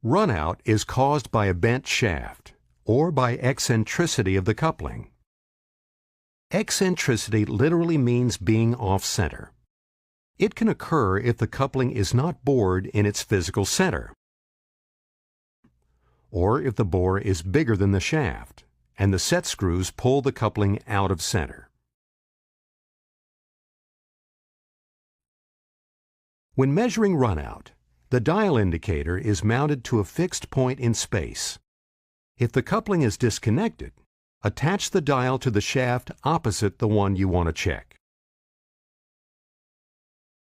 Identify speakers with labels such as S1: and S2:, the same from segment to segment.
S1: Runout is caused by a bent shaft or by eccentricity of the coupling. Eccentricity literally means being off-center. It can occur if the coupling is not bored in its physical center, or if the bore is bigger than the shaft and the set screws pull the coupling out of center. When measuring runout, the dial indicator is mounted to a fixed point in space. If the coupling is disconnected, attach the dial to the shaft opposite the one you want to check.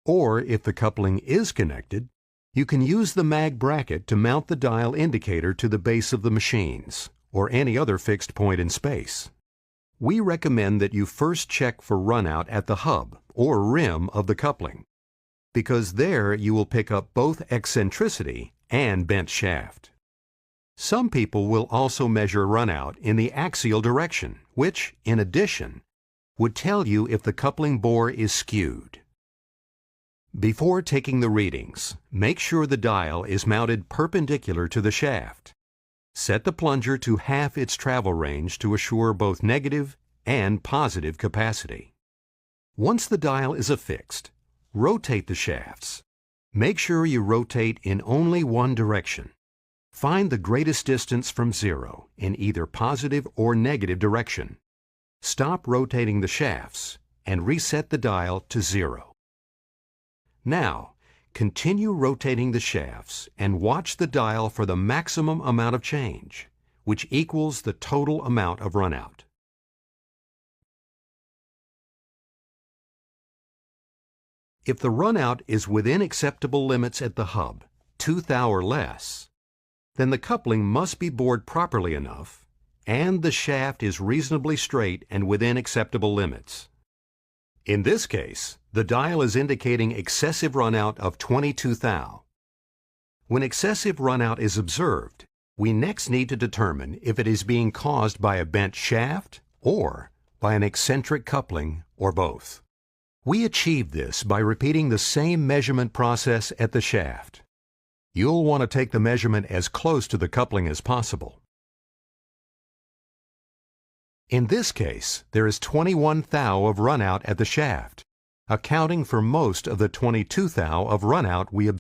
S1: Or if the coupling is connected, you can use the mag bracket to mount the dial indicator to the base of the machines or any other fixed point in space. We recommend that you first check for runout at the hub or rim of the coupling, because there you will pick up both eccentricity and bent shaft. Some people will also measure runout in the axial direction, which, in addition, would tell you if the coupling bore is skewed. Before taking the readings, make sure the dial is mounted perpendicular to the shaft. Set the plunger to half its travel range to assure both negative and positive capacity. Once the dial is affixed, rotate the shafts. Make sure you rotate in only one direction. Find the greatest distance from zero in either positive or negative direction. Stop rotating the shafts and reset the dial to 0. Now, continue rotating the shafts and watch the dial for the maximum amount of change, which equals the total amount of runout. If the runout is within acceptable limits at the hub, 2 thou or less, then the coupling must be bored properly enough and the shaft is reasonably straight and within acceptable limits. In this case, the dial is indicating excessive runout of 22 thou. When excessive runout is observed, we next need to determine if it is being caused by a bent shaft or by an eccentric coupling or both. We achieve this by repeating the same measurement process at the shaft. You'll want to take the measurement as close to the coupling as possible. In this case, there is 21 thou of runout at the shaft, accounting for most of the 22 thou of runout we observed.